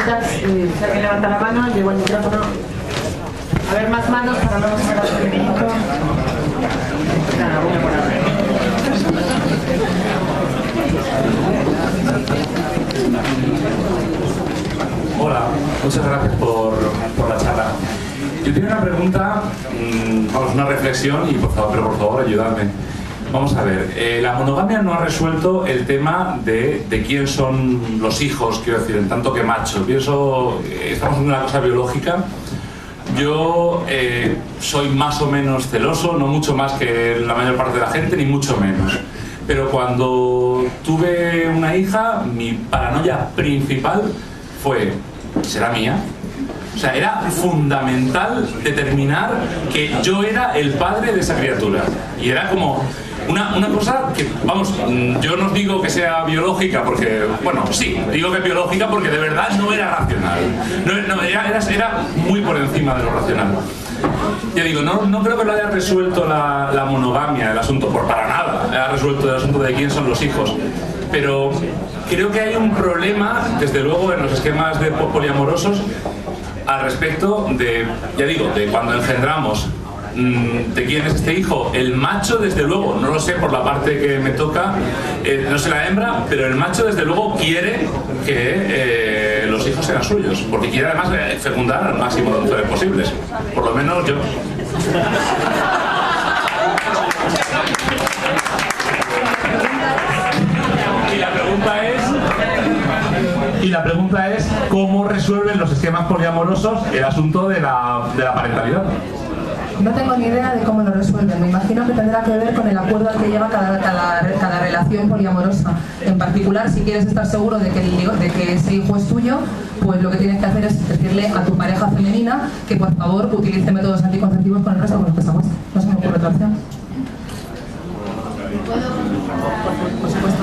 preguntas, si alguien levanta la mano, llevo el micrófono. A ver, más manos para luego sacar el femenino. Nada, voy a poner. Hola, muchas gracias por la charla. Yo tengo una pregunta, vamos, una reflexión y por favor ayudadme. Vamos a ver, la monogamia no ha resuelto el tema de quién son los hijos, quiero decir, en tanto que macho. Pienso, estamos en una cosa biológica. Yo soy más o menos celoso, no mucho más que la mayor parte de la gente, ni mucho menos. Pero cuando tuve una hija, mi paranoia principal fue, ¿será mía? O sea, era fundamental determinar que yo era el padre de esa criatura. Y era como una cosa que, vamos, yo no digo que sea biológica porque, bueno, sí, digo que es biológica porque de verdad no era racional. Era muy por encima de lo racional. Ya digo, no creo que lo haya resuelto la monogamia, el asunto, para nada. Ha resuelto el asunto de quién son los hijos. Pero creo que hay un problema, desde luego, en los esquemas de poliamorosos al respecto de, ya digo, de cuando engendramos, de quién es este hijo. El macho, desde luego, no lo sé por la parte que me toca, no sé la hembra, pero el macho, desde luego, quiere que los hijos sean suyos, porque quiere además fecundar al máximo de mujeres posibles, por lo menos yo. Y la pregunta es ¿cómo resuelven los esquemas poliamorosos el asunto de la parentalidad? No tengo ni idea de cómo lo resuelven. Me imagino que tendrá que ver con el acuerdo al que lleva cada relación poliamorosa. En particular, si quieres estar seguro de que ese hijo es tuyo, pues lo que tienes que hacer es decirle a tu pareja femenina que por favor utilice métodos anticonceptivos con el resto de los que se acuestan. No se me ocurre otra opción. Por supuesto.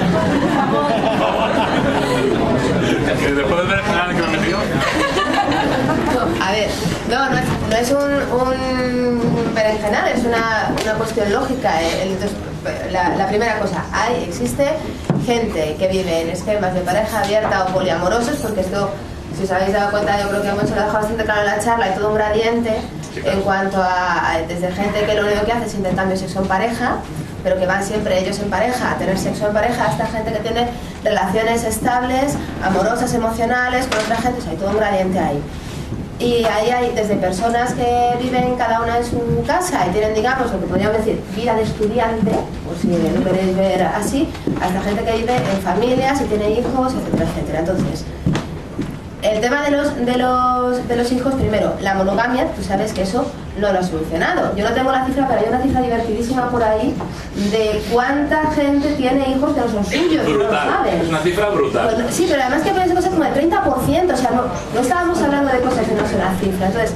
Después del berenjenal que me metió. A ver, no es un berenjenal, es una cuestión lógica. Entonces, la primera cosa, existe gente que vive en esquemas de pareja abierta o poliamorosos, porque esto, si os habéis dado cuenta, yo creo que hemos dejado bastante claro en la charla, hay todo un gradiente en cuanto a desde gente que lo único que hace es intercambio sexo en pareja, pero que van siempre ellos en pareja a tener sexo en pareja, hasta gente que tiene relaciones estables, amorosas, emocionales, con otra gente, o sea, hay todo un gradiente ahí. Y ahí hay desde personas que viven cada una en su casa y tienen, digamos, lo que podríamos decir, vida de estudiante, o si lo queréis ver así, hasta gente que vive en familias y tiene hijos, etcétera, etcétera. Entonces, el tema de los hijos, primero, la monogamia, tú sabes que eso no lo ha solucionado. Yo no tengo la cifra, pero hay una cifra divertidísima por ahí de cuánta gente tiene hijos que no son suyos. Brutal, no lo saben. es una cifra brutal. Pues, sí, pero además que parece cosas como el 30%, o sea, no estábamos hablando de cosas que no son la cifra. Entonces,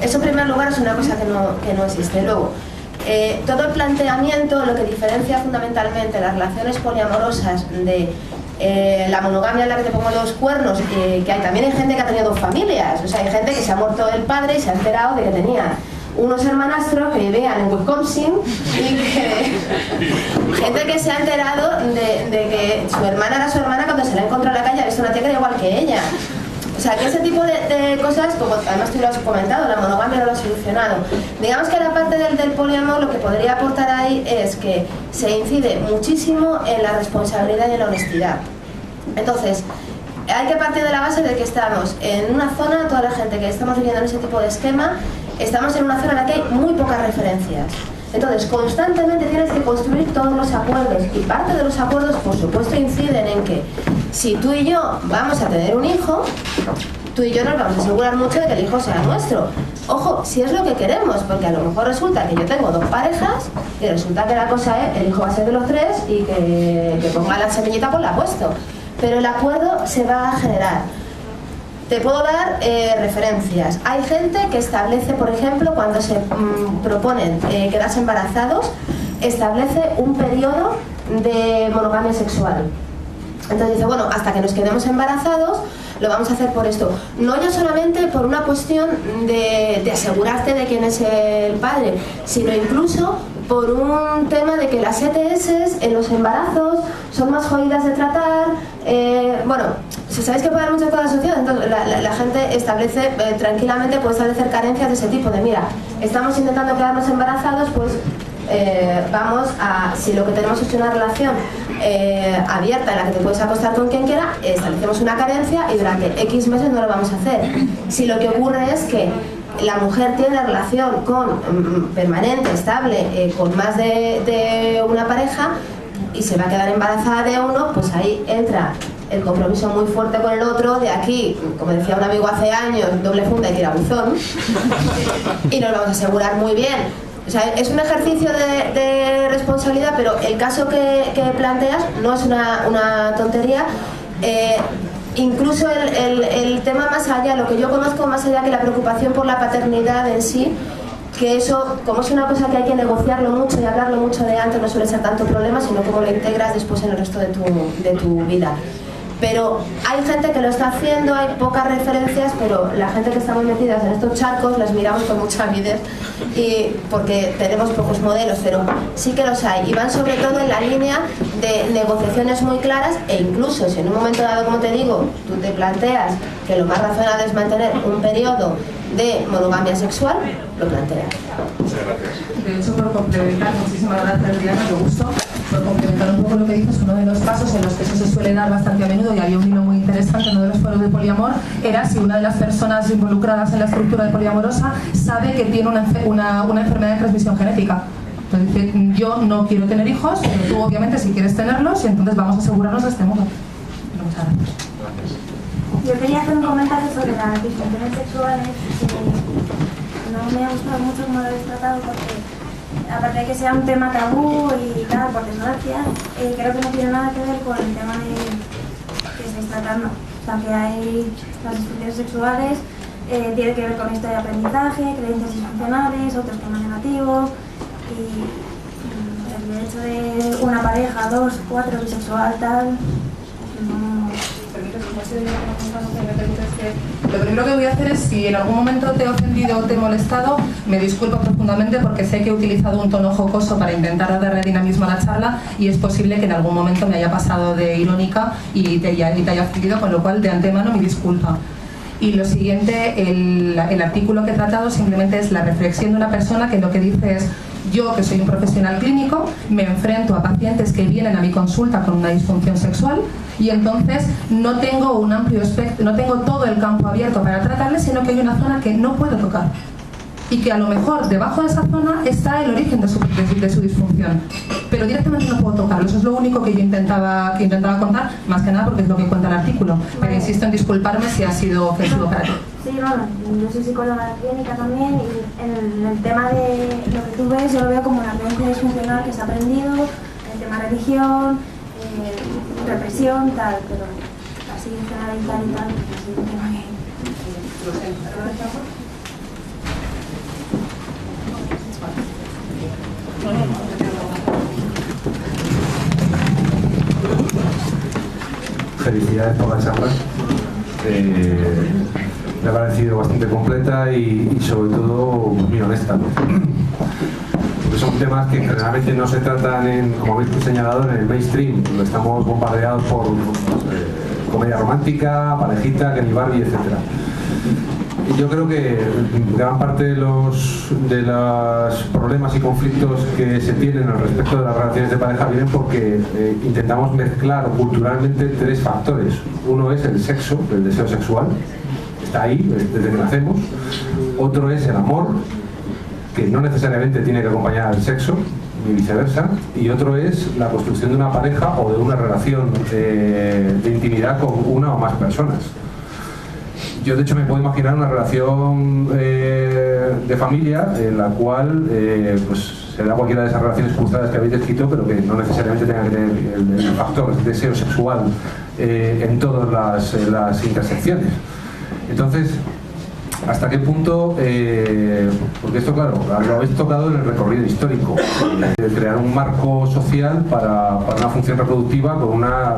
eso en primer lugar es una cosa que no existe. Luego, todo el planteamiento, lo que diferencia fundamentalmente las relaciones poliamorosas de la monogamia en la que te pongo los cuernos, que también hay gente que ha tenido dos familias, o sea, hay gente que se ha muerto el padre y se ha enterado de que tenía unos hermanastros que vivían en Wisconsin y que gente que se ha enterado de que su hermana era su hermana cuando se la encontró en la calle, ha visto una tía que era igual que ella. O sea, que ese tipo de cosas, como además tú lo has comentado, la monogamia no lo ha solucionado. Digamos que la parte del poliamor lo que podría aportar ahí es que se incide muchísimo en la responsabilidad y en la honestidad. Entonces, hay que partir de la base de que estamos en una zona, toda la gente que estamos viviendo en ese tipo de esquema, estamos en una zona en la que hay muy pocas referencias. Entonces, constantemente tienes que construir todos los acuerdos, y parte de los acuerdos, por supuesto, inciden en que si tú y yo vamos a tener un hijo, tú y yo nos vamos a asegurar mucho de que el hijo sea nuestro. Ojo, si es lo que queremos, porque a lo mejor resulta que yo tengo dos parejas y resulta que la cosa es, el hijo va a ser de los tres y que ponga la semillita, pues la ha puesto. Pero el acuerdo se va a generar. Te puedo dar referencias. Hay gente que establece, por ejemplo, cuando se proponen quedarse embarazados, establece un periodo de monogamia sexual. Entonces dice, bueno, hasta que nos quedemos embarazados, lo vamos a hacer por esto. No ya solamente por una cuestión de asegurarte de quién es el padre, sino incluso por un tema de que las ETS en los embarazos son más jodidas de tratar. Bueno, si sabéis que puede haber muchas cosas asociadas, entonces la gente establece, tranquilamente puede establecer carencias de ese tipo, de mira, estamos intentando quedarnos embarazados, pues vamos a, si lo que tenemos es una relación abierta en la que te puedes acostar con quien quiera, establecemos una carencia y durante X meses no lo vamos a hacer. Si lo que ocurre es que la mujer tiene relación permanente, estable, con más de una pareja y se va a quedar embarazada de uno, pues ahí entra el compromiso muy fuerte con el otro, de aquí, como decía un amigo hace años, doble funda y tirabuzón, y nos vamos a asegurar muy bien. O sea, es un ejercicio de responsabilidad, pero el caso que planteas no es una tontería. Incluso el tema más allá, lo que yo conozco más allá que la preocupación por la paternidad en sí, que eso, como es una cosa que hay que negociarlo mucho y hablarlo mucho de antes, no suele ser tanto problema, sino cómo lo integras después en el resto de tu vida. Pero hay gente que lo está haciendo, hay pocas referencias, pero la gente que estamos metidas en estos charcos las miramos con mucha avidez, y porque tenemos pocos modelos, pero sí que los hay, y van sobre todo en la línea de negociaciones muy claras, e incluso si en un momento dado, como te digo, tú te planteas que lo más razonable es mantener un periodo de monogamia sexual, lo planteas. Muchas gracias. De hecho, por complementar, muchísimas gracias, Diana, me gustó. Por complementar un poco lo que dices, uno de los casos en los que eso se suele dar bastante a menudo, y había un hilo muy interesante en uno de los foros de poliamor, era si una de las personas involucradas en la estructura de poliamorosa sabe que tiene una enfermedad de transmisión genética. Entonces dice, yo no quiero tener hijos, pero tú obviamente si quieres tenerlos, y entonces vamos a asegurarnos de este modo. Muchas gracias. Yo quería hacer un comentario sobre las disfunciones sexuales. No me ha gustado mucho cómo lo habéis tratado, porque aparte de que sea un tema tabú y tal, por desgracia, creo que no tiene nada que ver con el tema que estáis tratando. O sea, que hay las disfunciones sexuales, tiene que ver con esto de aprendizaje, creencias disfuncionales, autoestima negativo, y el hecho de una pareja, 2, 4, bisexual, tal, no. Lo primero que voy a hacer es, si en algún momento te he ofendido o te he molestado, me disculpo profundamente, porque sé que he utilizado un tono jocoso para intentar darle dinamismo a la charla, y es posible que en algún momento me haya pasado de irónica y te haya ofendido, con lo cual de antemano mi disculpa. Y lo siguiente, el artículo que he tratado simplemente es la reflexión de una persona que lo que dice es: yo, que soy un profesional clínico, me enfrento a pacientes que vienen a mi consulta con una disfunción sexual, y entonces no tengo un amplio espectro, no tengo todo el campo abierto para tratarles, sino que hay una zona que no puedo tocar, y que a lo mejor debajo de esa zona está el origen de su disfunción, pero directamente no puedo tocarlo. Eso es lo único que yo intentaba contar, más que nada porque es lo que cuenta el artículo, pero insisto en disculparme si ha sido ofensivo para ti. Sí, bueno, yo soy psicóloga clínica también, y en el tema de lo que tú ves, yo lo veo como una creencia disfuncional que se ha aprendido, el tema religión, represión, tal, pero así generalizar y tal, pues sí, un tema que... Felicidades por la charla. Me ha parecido bastante completa y sobre todo muy honesta, ¿no? Porque son temas que generalmente no se tratan, como habéis señalado, en el mainstream. Estamos bombardeados por comedia romántica, parejita, Kenny Barbie, etc. Y yo creo que gran parte de los problemas y conflictos que se tienen al respecto de las relaciones de pareja vienen porque intentamos mezclar culturalmente 3 factores. Uno es el sexo, el deseo sexual, está ahí desde que nacemos. Otro es el amor, que no necesariamente tiene que acompañar al sexo, ni viceversa. Y otro es la construcción de una pareja o de una relación de intimidad con una o más personas. Yo de hecho me puedo imaginar una relación de familia en la cual pues se da cualquiera de esas relaciones cruzadas que habéis descrito, pero que no necesariamente tenga que tener el factor el deseo sexual en todas las intersecciones. Entonces, ¿hasta qué punto? Porque esto, claro, lo habéis tocado en el recorrido histórico, crear un marco social para una función reproductiva con una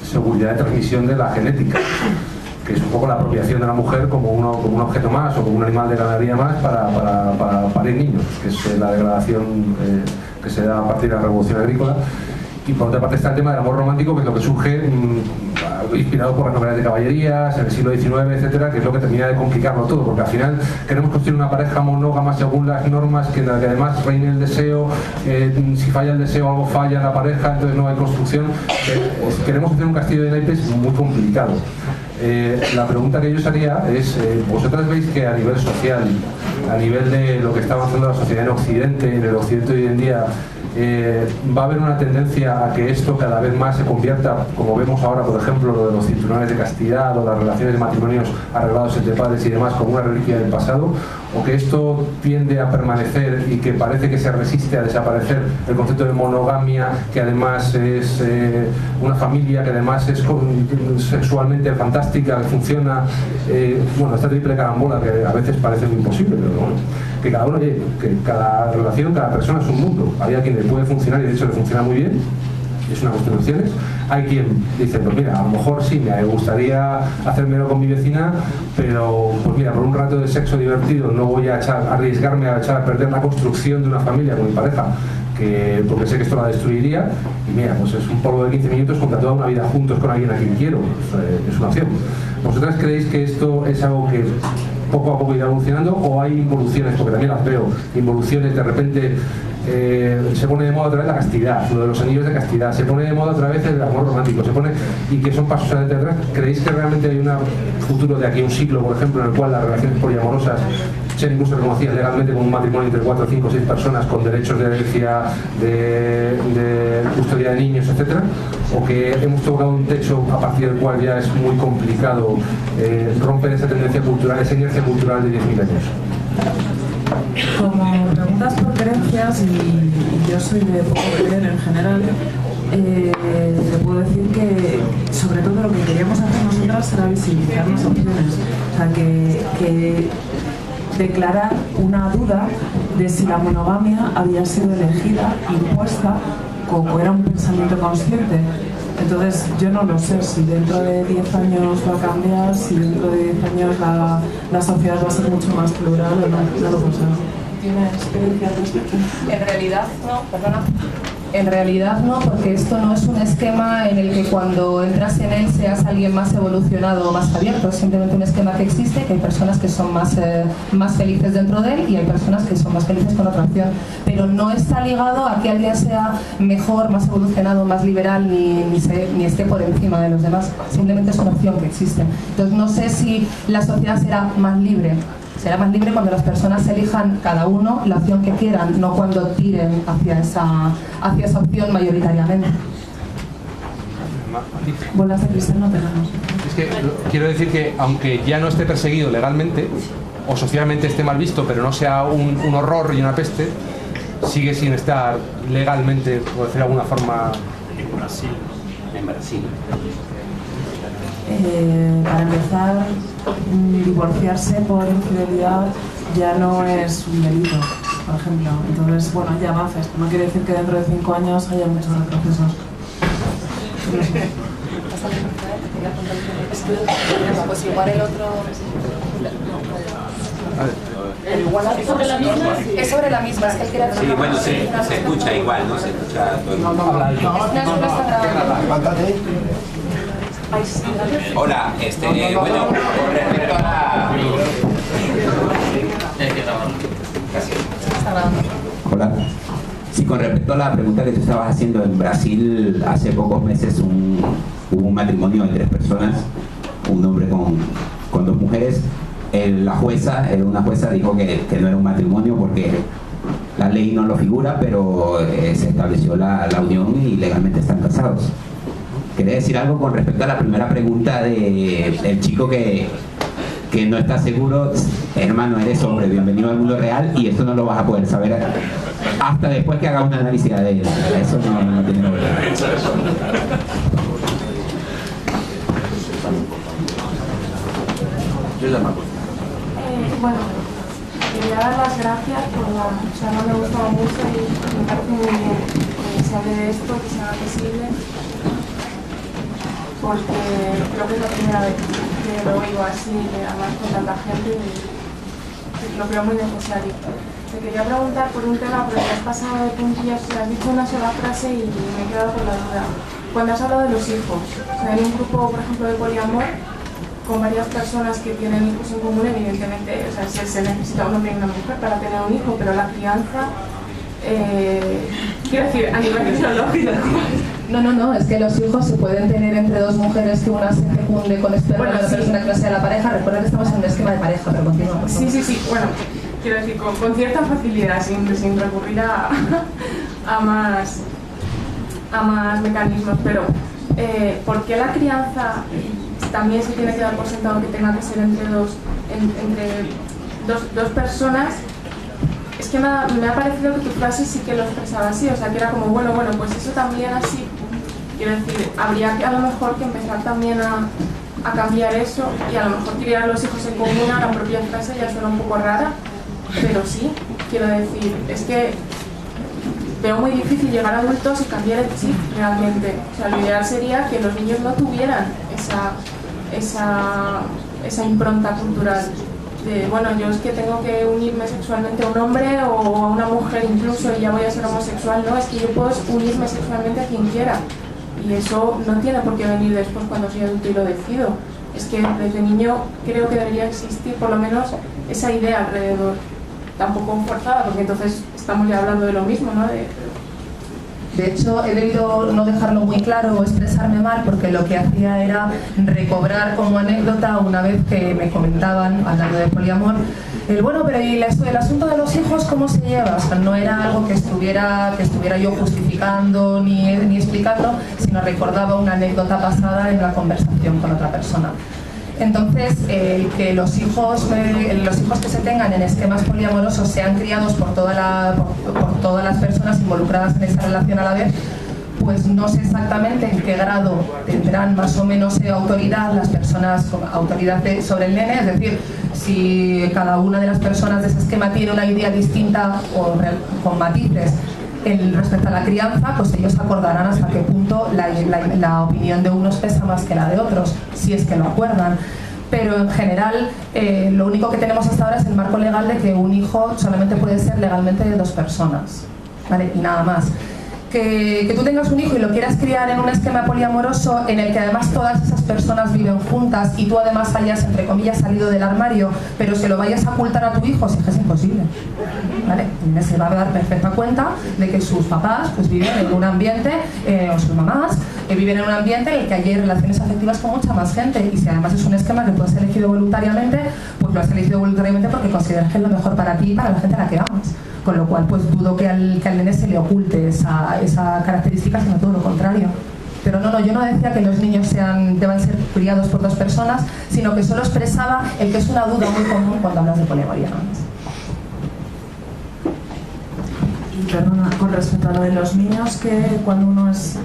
seguridad de transmisión de la genética, que es un poco la apropiación de la mujer como un objeto más o como un animal de ganadería más para parir niños, que es la degradación que se da a partir de la Revolución Agrícola. Y por otra parte está el tema del amor romántico, que es lo que surge inspirado por las novelas de caballerías en el siglo XIX, etcétera, que es lo que termina de complicarlo todo, porque al final queremos construir una pareja monógama según las normas, que además reine el deseo, si falla el deseo algo falla en la pareja, entonces no hay construcción. Queremos hacer un castillo de naipes muy complicado. La pregunta que yo os haría es, ¿vosotras veis que a nivel social, a nivel de lo que está avanzando la sociedad en Occidente, en el Occidente hoy en día, va a haber una tendencia a que esto cada vez más se convierta, como vemos ahora, por ejemplo, lo de los cinturones de castidad o las relaciones de matrimonios arreglados entre padres y demás, como una reliquia del pasado, o que esto tiende a permanecer y que parece que se resiste a desaparecer el concepto de monogamia, que además es una familia, que además es sexualmente fantástica, que funciona, bueno, esta triple carambola que a veces parece muy imposible, pero bueno, que cada uno, que cada relación, cada persona es un mundo. Hay a quien le puede funcionar y de hecho le funciona muy bien, es una cuestión de opciones. Hay quien dice, pues mira, a lo mejor sí, me gustaría hacérmelo con mi vecina, pero pues mira, por un rato de sexo divertido no voy a arriesgarme a echar a perder la construcción de una familia con mi pareja, porque sé que esto la destruiría, y mira, pues es un polvo de 15 minutos contra toda una vida juntos con alguien a quien quiero. Es una opción. ¿Vosotras creéis que esto es algo que poco a poco irá evolucionando, o hay involuciones, porque también las veo, involuciones de repente? Se pone de moda otra vez la castidad, lo de los anillos de castidad, se pone de moda otra vez el amor romántico, y que son pasos atrás. ¿Creéis que realmente hay un futuro de aquí a un siglo, por ejemplo, en el cual las relaciones poliamorosas sean incluso reconocidas legalmente como un matrimonio entre 4, 5, 6 personas con derechos de herencia, de custodia de niños, etcétera? ¿O que hemos tocado un techo a partir del cual ya es muy complicado romper esa tendencia cultural, esa inercia cultural de 10.000 años? Como preguntas por creencias, y yo soy de poco creer en general, le puedo decir que sobre todo lo que queríamos hacer nosotras era visibilizar las opciones, o sea, que declarar una duda de si la monogamia había sido elegida, impuesta, o era un pensamiento consciente. Entonces yo no lo sé si dentro de 10 años va a cambiar, si dentro de 10 años la sociedad va a ser mucho más plural o no lo sé. ¿Tiene experiencia al respecto? En realidad no, perdona. En realidad no, porque esto no es un esquema en el que cuando entras en él seas alguien más evolucionado o más abierto. Es simplemente un esquema que existe, que hay personas que son más felices dentro de él y hay personas que son más felices con otra opción. Pero no está ligado a que alguien sea mejor, más evolucionado, más liberal, ni esté por encima de los demás. Simplemente es una opción que existe. Entonces no sé si la sociedad será más libre. Será más libre cuando las personas elijan cada uno la opción que quieran, no cuando tiren hacia esa opción mayoritariamente. Bolas de cristal no tenemos. Es que quiero decir que aunque ya no esté perseguido legalmente o socialmente esté mal visto, pero no sea un horror y una peste, sigue sin estar legalmente, por decir de alguna forma. En Brasil. Para empezar, divorciarse por infidelidad ya no es un delito, por ejemplo. Entonces, bueno, hay avances. No quiere decir que dentro de 5 años haya muchos retrocesos. Pues igual el otro... ¿Es sobre la misma? Es sobre la misma, es que él quiere... Sí, bueno, se escucha igual, ¿no? Se escucha todo el mundo. Hola, bueno, con respecto a la... Hola. Sí, con respecto a la pregunta que tú estabas haciendo, en Brasil hace pocos meses hubo un matrimonio de 3 personas, un hombre con 2 mujeres. Una jueza dijo que no era un matrimonio porque la ley no lo figura, pero se estableció la unión y legalmente están casados. Quería decir algo con respecto a la primera pregunta del chico que no está seguro. Hermano, eres hombre, bienvenido al mundo real, y esto no lo vas a poder saber hasta después que haga un análisis de él. Eso no tiene problema. Bueno, quería dar las gracias por la charla, me gustaba mucho y me parece muy bien que se hable de esto, que se haga visible, porque creo que es la primera vez que lo oigo así, además con tanta gente, lo creo muy necesario. Te quería preguntar por un tema, porque has pasado de puntillas, has dicho una sola frase y me he quedado con la duda. Cuando has hablado de los hijos, o sea, en un grupo, por ejemplo, de poliamor, con varias personas que tienen hijos en común, evidentemente, o sea, se necesita un hombre y una mujer para tener un hijo, pero la crianza, quiero decir, a nivel biológico. No, es que los hijos se pueden tener entre dos mujeres que una se fecunde con esperma de la persona que no sea la pareja. Recuerda que estamos en un esquema de pareja, pero continúa. Sí, bueno, quiero decir, con cierta facilidad, sin recurrir a más mecanismos, pero ¿por qué la crianza también se tiene que dar por sentado que tenga que ser entre dos personas? Es que me ha parecido que tu frase sí que lo expresaba así, o sea, que era como, bueno, pues eso también así. Quiero decir, habría que a lo mejor que empezar también a cambiar eso, y a lo mejor criar los hijos en común, la propia frase ya suena un poco rara, pero sí, quiero decir, es que veo muy difícil llegar a adultos y cambiar el chip realmente. O sea, lo ideal sería que los niños no tuvieran esa impronta cultural de, bueno, yo es que tengo que unirme sexualmente a un hombre o a una mujer incluso y ya voy a ser homosexual. No, es que yo puedo unirme sexualmente a quien quiera, y eso no tiene por qué venir después cuando soy adulto y lo decido. Es que desde niño creo que debería existir por lo menos esa idea alrededor, tampoco forzada, porque entonces estamos ya hablando de lo mismo, ¿no? De hecho, he debido no dejarlo muy claro o expresarme mal, porque lo que hacía era recobrar como anécdota una vez que me comentaban, hablando de poliamor, bueno, pero ¿y el asunto de los hijos cómo se lleva? O sea, no era algo que estuviera yo justificando ni explicando, sino recordaba una anécdota pasada en la conversación con otra persona. Entonces, que los hijos que se tengan en esquemas poliamorosos sean criados por todas las personas involucradas en esa relación a la vez, pues no sé exactamente en qué grado tendrán más o menos autoridad las personas, autoridad sobre el nene, es decir, si cada una de las personas de ese esquema tiene una idea distinta o con matices respecto a la crianza, pues ellos acordarán hasta qué punto la opinión de unos pesa más que la de otros, si es que lo acuerdan. Pero en general, lo único que tenemos hasta ahora es el marco legal de que un hijo solamente puede ser legalmente de dos personas, ¿vale? Y nada más. Que tú tengas un hijo y lo quieras criar en un esquema poliamoroso en el que además todas esas personas viven juntas y tú además hayas, entre comillas, salido del armario, pero se lo vayas a ocultar a tu hijo, sí que es imposible, ¿vale? Se va a dar perfecta cuenta de que sus papás pues viven en un ambiente, o sus mamás, viven en un ambiente en el que hay relaciones afectivas con mucha más gente, y si además es un esquema que tú has elegido voluntariamente, pues lo has elegido voluntariamente porque consideras que es lo mejor para ti y para la gente a la que amas. Con lo cual, pues dudo que al nene se le oculte esa característica, sino todo lo contrario. Pero no, yo no decía que los niños deban ser criados por dos personas, sino que solo expresaba el que es una duda muy común cuando hablas de poliamor. Y perdona, con respecto a lo de los niños, que cuando uno es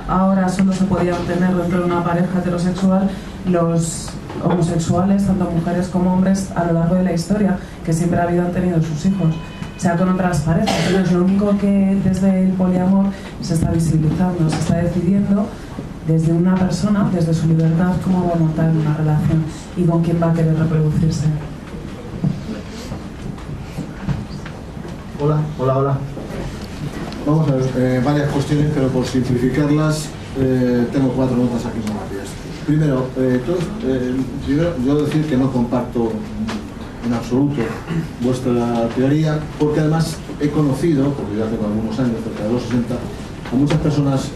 ahora solo se podía obtener dentro de una pareja heterosexual, los homosexuales, tanto mujeres como hombres, a lo largo de la historia, que siempre ha habido, han tenido sus hijos, sea con otras parejas. Entonces, lo único que desde el poliamor se está visibilizando, se está decidiendo desde una persona, desde su libertad, cómo va a montar una relación y con quién va a querer reproducirse. Hola. Vamos a ver, varias cuestiones, pero por simplificarlas, tengo 4 notas aquí muy rápidas. Primero, yo decir que no comparto en absoluto vuestra teoría, porque además he conocido, porque ya tengo algunos años, cerca de los 60, a muchas personas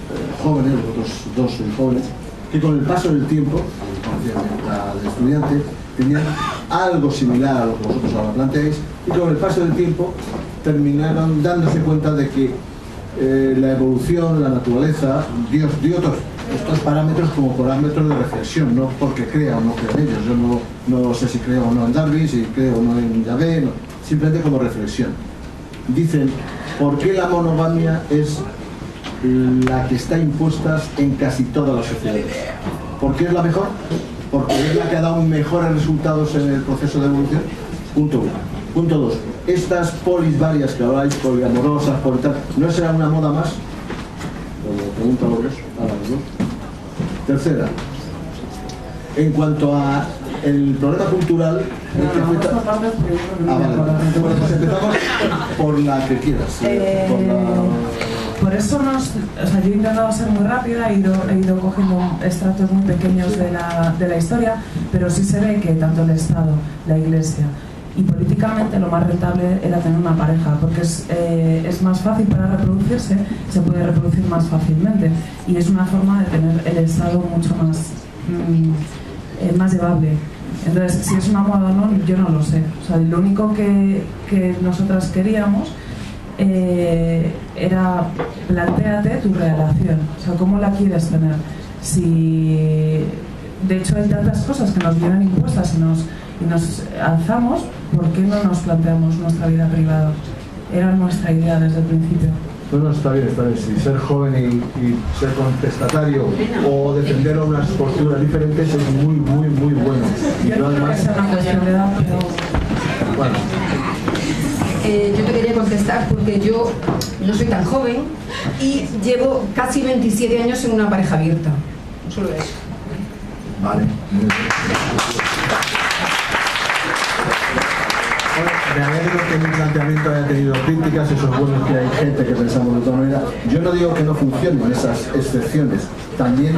jóvenes, vosotros dos sois jóvenes, que con el paso del tiempo, la de estudiante, tenían algo similar a lo que vosotros ahora planteáis, y con el paso del tiempo terminaron dándose cuenta de que la evolución, la naturaleza, Dios dio estos parámetros como parámetros de reflexión, no porque crea o no crea en ellos. Yo no sé si creo o no en Darwin, si creo o no en Yahvé, no, simplemente como reflexión. Dicen, ¿por qué la monogamia es la que está impuesta en casi todas las sociedades? ¿Por qué es la mejor? Porque es la que ha dado mejores resultados en el proceso de evolución. Punto 1. Punto 2. Estas polis varias que habláis, poliamorosas, ¿no será una moda más? Lo pregunto a los dos. Tercera, en cuanto a el problema cultural que afecta... Bueno, pues empezamos por la que quieras. Por eso yo he intentado ser muy rápida, he ido cogiendo extractos muy pequeños de la historia, pero sí se ve que tanto el Estado, la Iglesia y políticamente lo más rentable era tener una pareja, porque es más fácil para reproducirse, se puede reproducir más fácilmente y es una forma de tener el Estado mucho más llevable. Entonces, si es una moda o no, yo no lo sé. O sea, lo único que nosotras queríamos era plantéate tu relación, o sea, cómo la quieres tener. Si de hecho hay tantas cosas que nos vienen impuestas y nos alzamos, ¿por qué no nos planteamos nuestra vida privada? Era nuestra idea desde el principio. No, está bien. Si ser joven y ser contestatario o defender unas posturas diferentes es muy bueno. Yo no creo que sea una cuestión de edad, pero... Bueno. Yo te quería contestar porque yo no soy tan joven y llevo casi 27 años en una pareja abierta. Solo eso. Vale. Me alegro que mi planteamiento haya tenido críticas, eso es bueno, que hay gente que pensamos de otra manera. Yo no digo que no funcionen esas excepciones, también,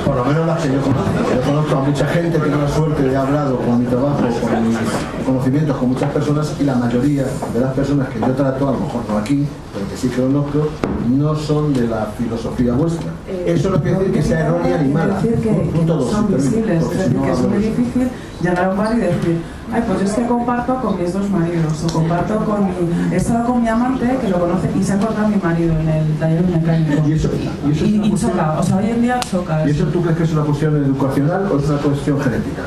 por lo menos las que yo conozco. Yo conozco a mucha gente, tengo la suerte de haber hablado con mi trabajo, con mis conocimientos, con muchas personas, y la mayoría de las personas que yo trato, a lo mejor no aquí, pero que sí que conozco, no son de la filosofía vuestra. Eso no quiere decir que sea errónea ni mala. Punto dos, son visibles, es decir, que es muy difícil llegar a un bar y decir, ay, pues yo es que comparto con mis dos maridos, o comparto he estado con mi amante que lo conoce y se ha cortado mi marido en el taller mecánico. Y choca, o sea, hoy en día choca. ¿Y eso tú crees que es una cuestión educacional o es una cuestión genética?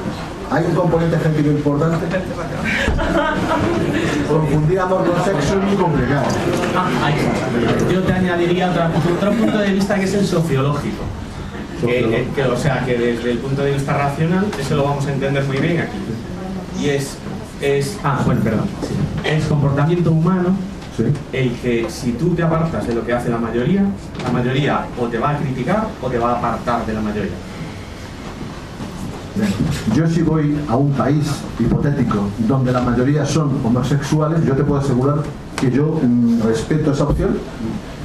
¿Hay un componente genético importante? Confundir amor con sexo es muy complicado. Yo te añadiría otro punto de vista, que es el sociológico. O sea, que desde el punto de vista racional, eso lo vamos a entender muy bien aquí. Y es comportamiento humano, sí, el que si tú te apartas de lo que hace la mayoría o te va a criticar o te va a apartar de la mayoría. Yo si voy a un país hipotético donde la mayoría son homosexuales, yo te puedo asegurar que yo respeto esa opción,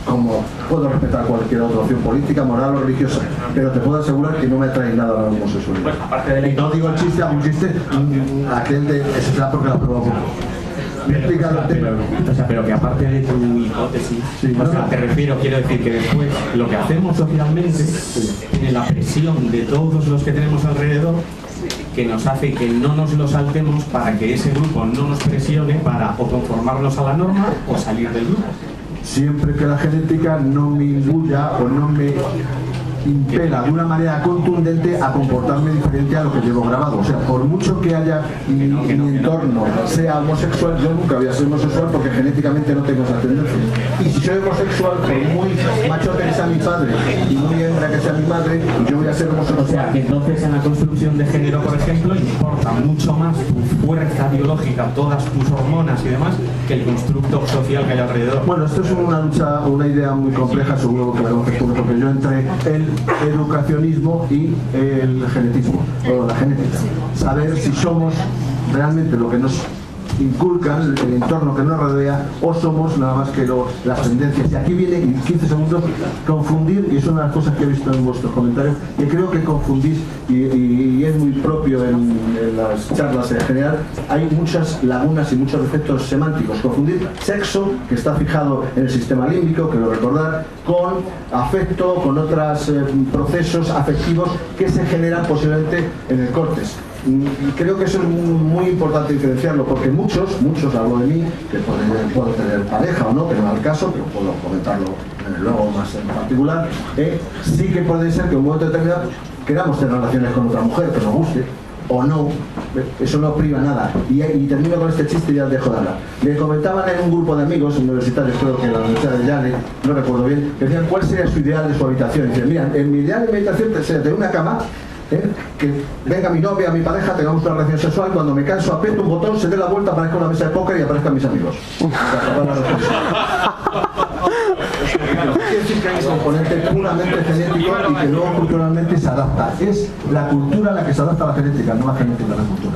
como puedo respetar cualquier otra opción política, moral o religiosa, pero te puedo asegurar que no me atrae nada la homosexualidad. Pues, aparte de no digo el chiste, hago un chiste, aquel de ese será porque la provoco. Pero que aparte de tu hipótesis, sí, quiero decir que después lo que hacemos socialmente tiene la presión de todos los que tenemos alrededor, que nos hace que no nos lo saltemos para que ese grupo no nos presione para o conformarnos a la norma o salir del grupo. Siempre que la genética no me imbuya o no me impela de una manera contundente a comportarme diferente a lo que llevo grabado. O sea, por mucho que haya mi entorno sea homosexual, yo nunca voy a ser homosexual porque genéticamente no tengo esa tendencia. Y si soy homosexual, por muy machote que sea mi padre y muy hembra que sea mi madre, yo voy a ser homosexual. O sea, que entonces en la construcción de género, por ejemplo, importa mucho más tu fuerza biológica, todas tus hormonas y demás, que el constructo social que hay alrededor. Bueno, esto es una lucha, una idea muy compleja, seguro que la conoces, porque yo entre el educacionismo y el genetismo, o la genética. Saber si somos realmente lo que nos inculcan, el entorno que nos rodea, o somos nada más que las tendencias. Y aquí viene, en 15 segundos, confundir, y es una de las cosas que he visto en vuestros comentarios, y creo que confundís, y es muy propio en las charlas en general, hay muchas lagunas y muchos defectos semánticos. Confundir sexo, que está fijado en el sistema límbico, quiero recordar, con afecto, con otros procesos afectivos que se generan posiblemente en el córtex. Y creo que eso es muy importante diferenciarlo, porque muchos, hablo de mí, que puedo tener pareja o no, que no es el caso, pero puedo comentarlo luego más en particular, sí que puede ser que en un momento determinado queramos tener relaciones con otra mujer que nos guste, o no, eso no priva nada. Y termino con este chiste y ya dejo de hablar. Le comentaban en un grupo de amigos universitarios, creo que en la Universidad de Yale, no recuerdo bien, que decían cuál sería su ideal de su habitación. Y dicen, mira, en mi ideal de mi habitación sería tener una cama, que venga mi novia, mi pareja, tengamos una relación sexual, cuando me canso aprieto un botón, se dé la vuelta, aparezca una mesa de póker y aparezcan mis amigos. quiere decir que hay un componente puramente genético y que luego culturalmente se adapta. Es la cultura la que se adapta a la genética, no la genética a la cultura.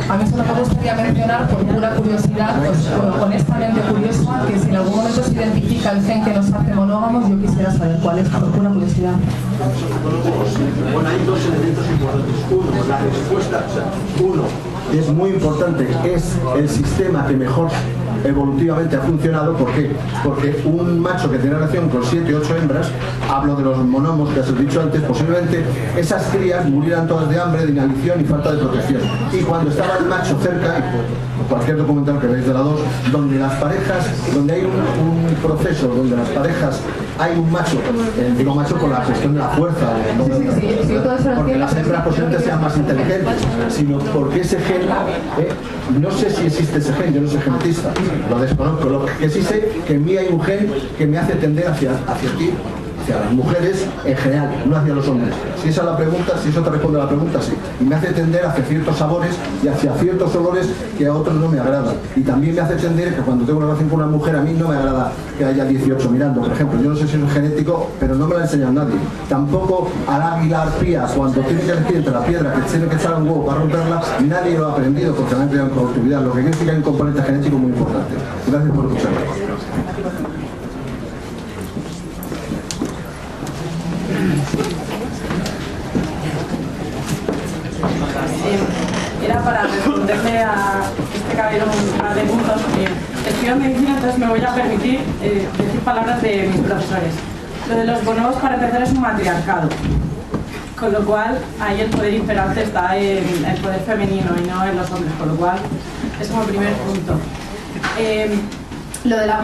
A mí solo me gustaría mencionar, por pura curiosidad, pues, honestamente curiosa, que si en algún momento se identifica el gen que nos hace monógamos, yo quisiera saber cuál es, por pura curiosidad. Bueno, hay dos elementos importantes. Uno, la respuesta. Uno, es muy importante, es el sistema que mejor evolutivamente ha funcionado. ¿Por qué? Porque un macho que tiene relación con 7 u 8 hembras, hablo de los monomos que has dicho antes, posiblemente esas crías murieran todas de hambre, de inanición y falta de protección. Y cuando estaba el macho cerca, y por cualquier documental que veáis de la 2, donde las parejas, donde hay un proceso donde las parejas hay un macho, digo macho por la cuestión de la fuerza, no porque las hembras posiblemente sean más inteligentes, sino porque ese gen, no sé si existe ese gen, yo no soy genetista, lo desconozco, lo que sí sé que en mí hay un gen que me hace tender hacia ti, hacia las mujeres en general, no hacia los hombres. Si esa es la pregunta, si eso te responde a la pregunta, sí. Y me hace tender hacia ciertos sabores y hacia ciertos olores que a otros no me agradan. Y también me hace tender que cuando tengo una relación con una mujer, a mí no me agrada que haya 18 mirando. Por ejemplo, yo no sé si es genético, pero no me lo ha enseñado nadie. Tampoco al águila arpía, cuando tiene que elegir entre la piedra que tiene que echar un huevo para romperla, nadie lo ha aprendido porque me han creado en cautividad. Lo que quiere decir que hay un componente genético muy importante. Gracias por escucharme. Era para responderle a este caballero un par de puntos. Estudio medicina, entonces me voy a permitir decir palabras de mis profesores. Lo de los bonobos, para empezar, es un matriarcado, con lo cual ahí el poder imperante está en el poder femenino y no en los hombres, con lo cual es como el primer punto. Lo de la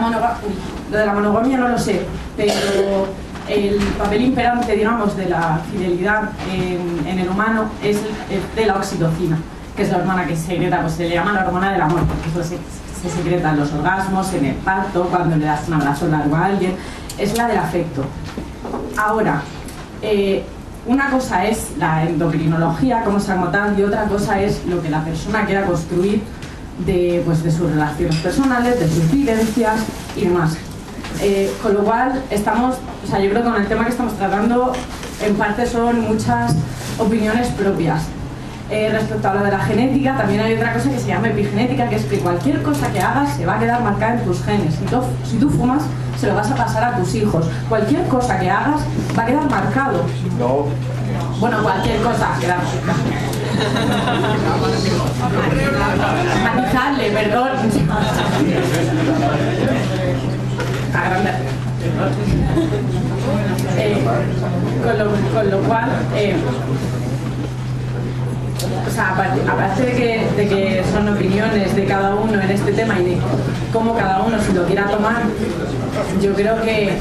monogamia no lo sé, pero el papel imperante, digamos, de la fidelidad en el humano es el de la oxitocina, que es la hormona que se secreta, pues se le llama la hormona del amor, porque eso se secreta en los orgasmos, en el parto, cuando le das un abrazo largo a alguien, es la del afecto. Ahora, una cosa es la endocrinología, como se agota, y otra cosa es lo que la persona quiera construir de sus relaciones personales, de sus vivencias y demás. Con lo cual, yo creo que con el tema que estamos tratando, en parte son muchas opiniones propias. Respecto a lo de la genética, también hay otra cosa que se llama epigenética, que es que cualquier cosa que hagas se va a quedar marcada en tus genes. Si tú fumas, se lo vas a pasar a tus hijos. Cualquier cosa que hagas va a quedar marcado. No. Bueno, cualquier cosa queda matizarle, perdón. Con lo cual, aparte de que son opiniones de cada uno en este tema y de cómo cada uno se lo quiera tomar, yo creo que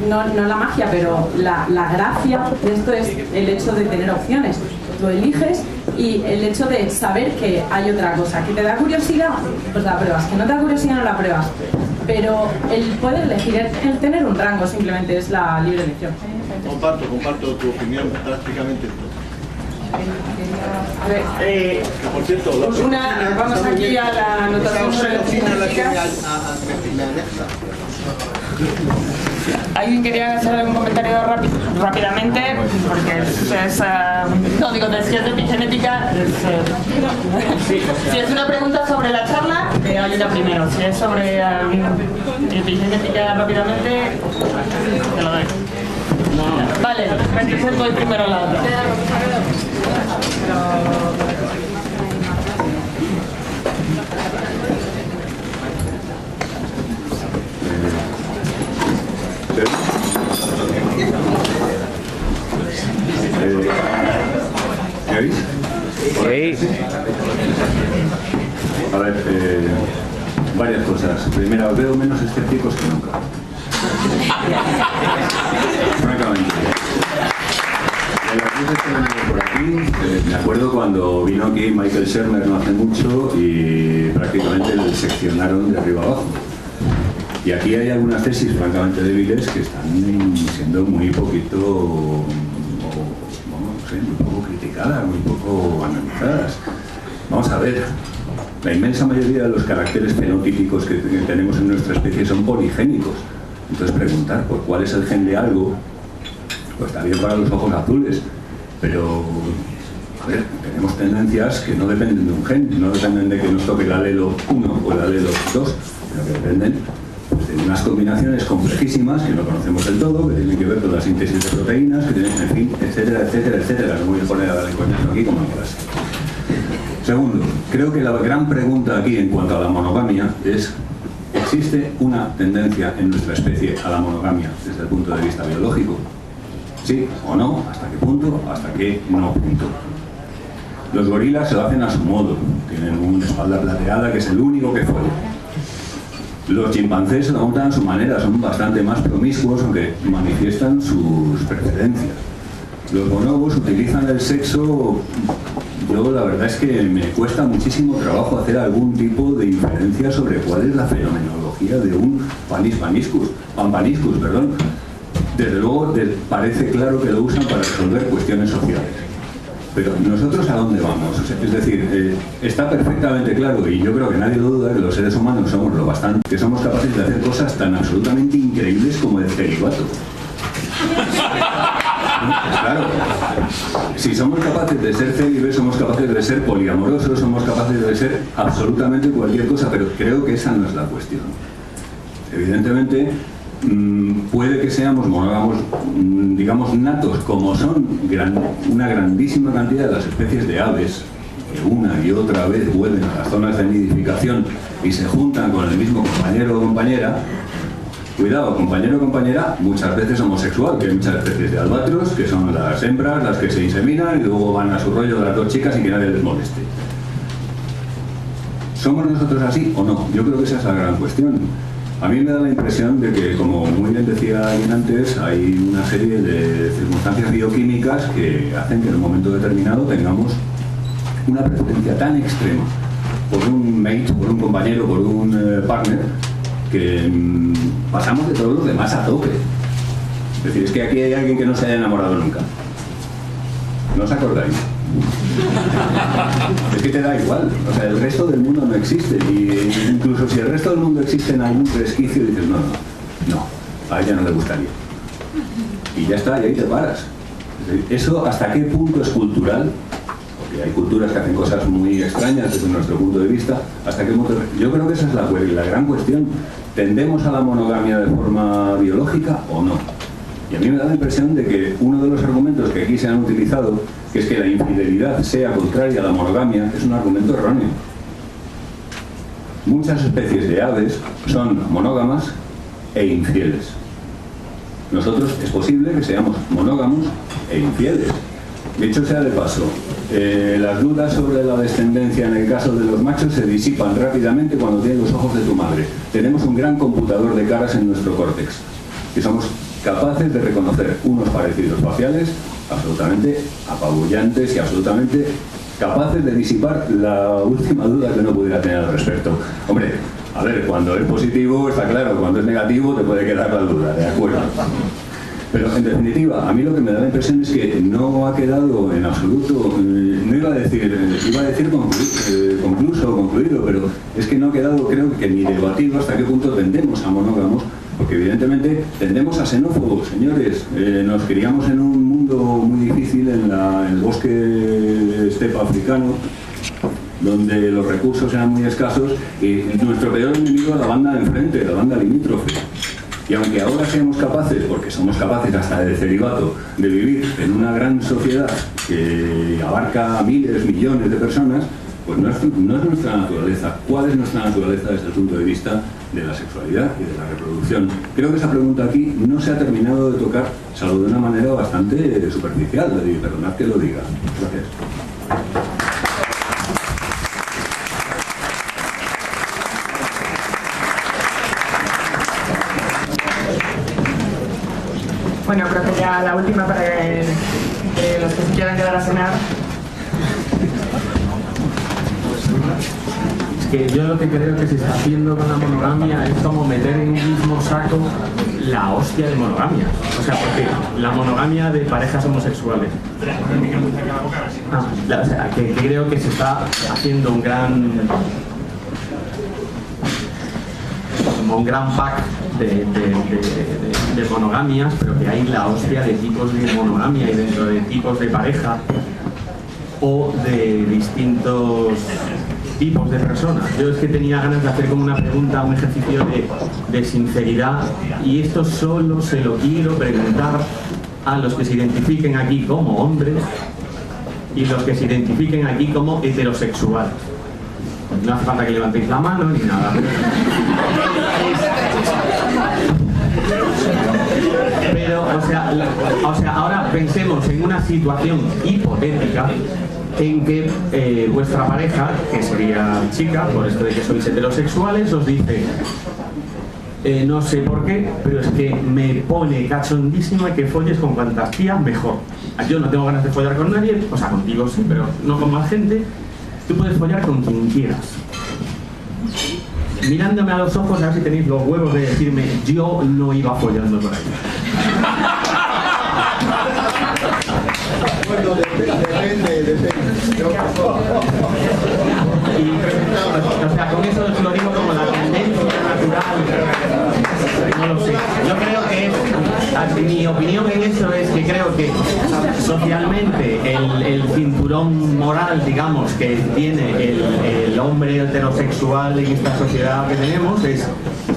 no la magia, pero la gracia de esto es el hecho de tener opciones. Tú eliges, y el hecho de saber que hay otra cosa. Que te da curiosidad, pues la pruebas. Que no te da curiosidad, no la pruebas. Pero el poder elegir, el tener un rango, simplemente es la libre elección. Comparto tu opinión prácticamente todo. A ver, por cierto, vamos aquí a la anotación sobre las genéticas. ¿Alguien quería hacer algún comentario rápidamente? Porque no, digo, si es de epigenética, si es una pregunta sobre la charla, hay una primero. Si es sobre epigenética rápidamente, te lo doy. Vale, entonces doy primero la otra. ¿Me oís? Sí. A ver, varias cosas. Primero, os veo menos escépticos que nunca. Francamente. De las veces que he venido por aquí, me acuerdo cuando vino aquí Michael Shermer no hace mucho y prácticamente le seccionaron de arriba abajo. Y aquí hay algunas tesis francamente débiles que están siendo muy poquito, no sé, muy poco criticadas, muy poco analizadas. Vamos a ver, La inmensa mayoría de los caracteres fenotípicos que tenemos en nuestra especie son poligénicos. Entonces preguntar por cuál es el gen de algo, pues está bien para los ojos azules, pero a ver, tenemos tendencias que no dependen de un gen, no dependen de que nos toque el alelo 1 o el alelo 2, sino que dependen pues, de unas combinaciones complejísimas que no conocemos del todo, que tienen que ver con la síntesis de proteínas, que tienen, en fin, etcétera, etcétera, etcétera. No voy a poner a darle coñazo aquí como en clase. Segundo, creo que la gran pregunta aquí en cuanto a la monogamia es: ¿existe una tendencia en nuestra especie a la monogamia desde el punto de vista biológico? ¿Sí o no? ¿Hasta qué punto? ¿Hasta qué no punto? Los gorilas se lo hacen a su modo, tienen una espalda plateada que es el único que folla. Los chimpancés se lo montan a su manera, son bastante más promiscuos, aunque manifiestan sus preferencias. Los bonobos utilizan el sexo. Yo la verdad es que me cuesta muchísimo trabajo hacer algún tipo de inferencia sobre cuál es la fenomenología de un paniscus. Desde luego parece claro que lo usan para resolver cuestiones sociales. Pero ¿nosotros a dónde vamos? O sea, es decir, está perfectamente claro, y yo creo que nadie lo duda, que los seres humanos somos lo bastante, que somos capaces de hacer cosas tan absolutamente increíbles como el celibato. Claro, si somos capaces de ser célibes, somos capaces de ser poliamorosos, somos capaces de ser absolutamente cualquier cosa, pero creo que esa no es la cuestión. Evidentemente, puede que seamos monógamos, digamos, natos, como son una grandísima cantidad de las especies de aves, que una y otra vez vuelven a las zonas de nidificación y se juntan con el mismo compañero o compañera. Cuidado, compañero o compañera, muchas veces homosexual, que hay muchas especies de albatros, que son las hembras las que se inseminan y luego van a su rollo de las dos chicas y que nadie les moleste. ¿Somos nosotros así o no? Yo creo que esa es la gran cuestión. A mí me da la impresión de que, como muy bien decía alguien antes, hay una serie de circunstancias bioquímicas que hacen que en un momento determinado tengamos una preferencia tan extrema por un mate, por un compañero, por un partner, que pasamos de todos los demás a tope. Es decir, es que aquí hay alguien que no se haya enamorado nunca. ¿No os acordáis? Es que te da igual, o sea, el resto del mundo no existe, y incluso si el resto del mundo existe en algún resquicio, dices no, a ella no le gustaría. Y ya está, y ahí te paras. Es decir, ¿eso hasta qué punto es cultural? Porque hay culturas que hacen cosas muy extrañas desde nuestro punto de vista. ¿Hasta qué punto? Yo creo que esa es la gran cuestión. ¿Tendemos a la monogamia de forma biológica o no? Y a mí me da la impresión de que uno de los argumentos que aquí se han utilizado, que es que la infidelidad sea contraria a la monogamia, es un argumento erróneo. Muchas especies de aves son monógamas e infieles. Nosotros es posible que seamos monógamos e infieles. Dicho sea de paso, las dudas sobre la descendencia en el caso de los machos se disipan rápidamente cuando tienes los ojos de tu madre. Tenemos un gran computador de caras en nuestro córtex y somos capaces de reconocer unos parecidos faciales absolutamente apabullantes y absolutamente capaces de disipar la última duda que no pudiera tener al respecto. Hombre, a ver, cuando es positivo está claro, cuando es negativo te puede quedar la duda, ¿de acuerdo? Pero en definitiva, a mí lo que me da la impresión es que no ha quedado en absoluto, no iba a decir concluso o concluido, pero es que no ha quedado, creo que ni debatido hasta qué punto tendemos a monógamos, porque evidentemente tendemos a xenófobos, señores. Nos criamos en un mundo muy difícil en el bosque estepa africano, donde los recursos eran muy escasos y nuestro peor enemigo es la banda de enfrente, la banda limítrofe. Y aunque ahora seamos capaces, porque somos capaces hasta de celibato, de vivir en una gran sociedad que abarca a miles, millones de personas, pues no es nuestra naturaleza. ¿Cuál es nuestra naturaleza desde el punto de vista de la sexualidad y de la reproducción? Creo que esa pregunta aquí no se ha terminado de tocar, salvo de una manera bastante superficial, perdonad que lo diga. Gracias. Bueno, creo que ya la última para que los que se quieran quedar a cenar. Es que yo lo que creo que se está haciendo con la monogamia es como meter en un mismo saco la hostia de monogamia. O sea, porque la monogamia de parejas homosexuales. O sea, que creo que se está haciendo un gran pack de monogamias, pero que hay la hostia de tipos de monogamia y dentro de tipos de pareja o de distintos tipos de personas. Yo es que tenía ganas de hacer como una pregunta, un ejercicio de sinceridad, y esto solo se lo quiero preguntar a los que se identifiquen aquí como hombres y los que se identifiquen aquí como heterosexuales. No hace falta que levantéis la mano ni nada. Pero, o sea, ahora pensemos en una situación hipotética en que vuestra pareja, que sería chica, por esto de que sois heterosexuales, os dice: no sé por qué, pero es que me pone cachondísimo que folles con cuantas tías mejor. Yo no tengo ganas de follar con nadie, o sea, contigo sí, pero no con más gente. Tú puedes follar con quien quieras. Mirándome a los ojos, a ver si tenéis los huevos de decirme: yo no iba follando por ahí. Bueno, depende. Y, o sea, con eso os lo digo como la tendencia natural. No lo sé. Yo creo que mi opinión en eso es que creo que socialmente el cinturón moral, digamos, que tiene el hombre heterosexual en esta sociedad que tenemos es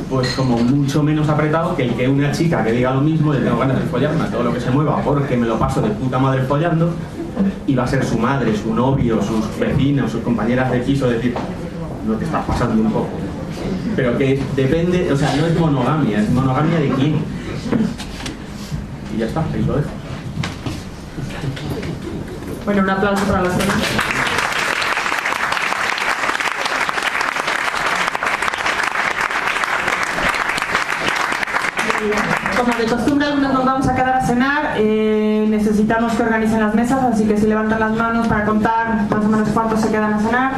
pues como mucho menos apretado que el que una chica que diga lo mismo, de tengo ganas de follarme a todo lo que se mueva porque me lo paso de puta madre follando, y va a ser su madre, su novio, sus vecinos, sus compañeras de piso decir: no te estás pasando un poco. Pero que depende, o sea, no es monogamia, es monogamia de quién. Y ya está, ahí lo dejo. Bueno, un aplauso para la cena. Como de costumbre, algunos nos vamos a quedar a cenar. Necesitamos que organicen las mesas, así que si levantan las manos para contar más o menos cuántos se quedan a cenar.